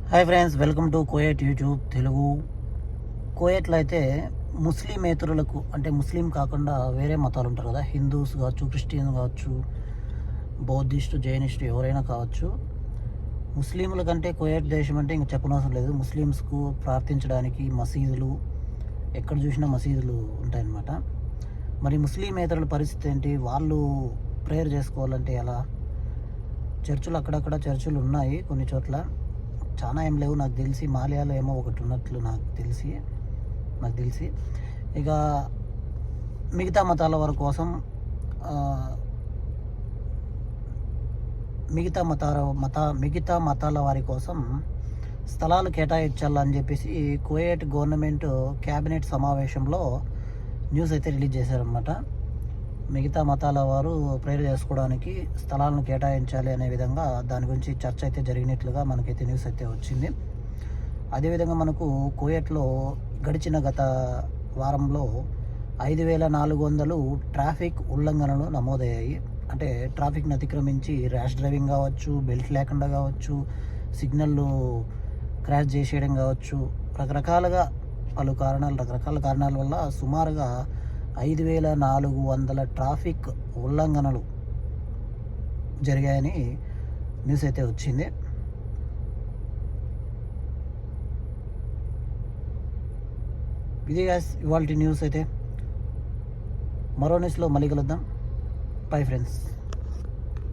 Hi friends, welcome to Kuwait YouTube Telugu. కోయట్లో అయితే ముస్లిమేతరులకు అంటే ముస్లిం కాకుండా వేరే మతాలు ఉంటారు కదా, హిందూస్ కావచ్చు, క్రిస్టియన్ కావచ్చు, బౌద్ధిస్టు, జైనిస్టు ఎవరైనా కావచ్చు. ముస్లింల కంటే కోయట్ దేశం అంటే ఇంక చెప్పనవసరం లేదు. ముస్లిమ్స్కు ప్రార్థించడానికి మసీదులు, ఎక్కడ చూసినా మసీదులు ఉంటాయన్నమాట. మరి ముస్లిమేతరుల పరిస్థితి ఏంటి? వాళ్ళు ప్రేయర్ చేసుకోవాలంటే ఎలా? చర్చిలు అక్కడక్కడ చర్చిలు ఉన్నాయి కొన్ని చోట్ల, చాలా ఏం లేవు నాకు తెలిసి. మాల్యాలో ఏమో ఒకటి ఉన్నట్లు నాకు తెలిసి ఇక మిగతా మతాల వారి కోసం మిగతా మతాల వారి కోసం స్థలాలు కేటాయించాలని చెప్పేసి కువైట్ గవర్నమెంట్ క్యాబినెట్ సమావేశంలో న్యూస్ అయితే రిలీజ్ చేశారనమాట. మిగతా మతాల వారు ప్రేయర్ చేసుకోవడానికి స్థలాలను కేటాయించాలి అనే విధంగా దాని గురించి చర్చ అయితే జరిగినట్లుగా మనకైతే న్యూస్ అయితే వచ్చింది. అదేవిధంగా మనకు కువైట్లో గడిచిన గత వారంలో 5,400 ట్రాఫిక్ ఉల్లంఘనలు నమోదయ్యాయి. అంటే ట్రాఫిక్ని అతిక్రమించి ర్యాష్ డ్రైవింగ్ కావచ్చు, బెల్ట్ లేకుండా కావచ్చు, సిగ్నల్లు క్రాష్ చేసేయడం కావచ్చు, రకరకాల కారణాల వల్ల సుమారుగా 5,400 ట్రాఫిక్ ఉల్లంఘనలు జరిగాయని న్యూస్ అయితే వచ్చింది. ఇది ఇవాల్టి న్యూస్ అయితే. మరో న్యూస్లో మళ్ళీ కలుద్దాం. Bye friends.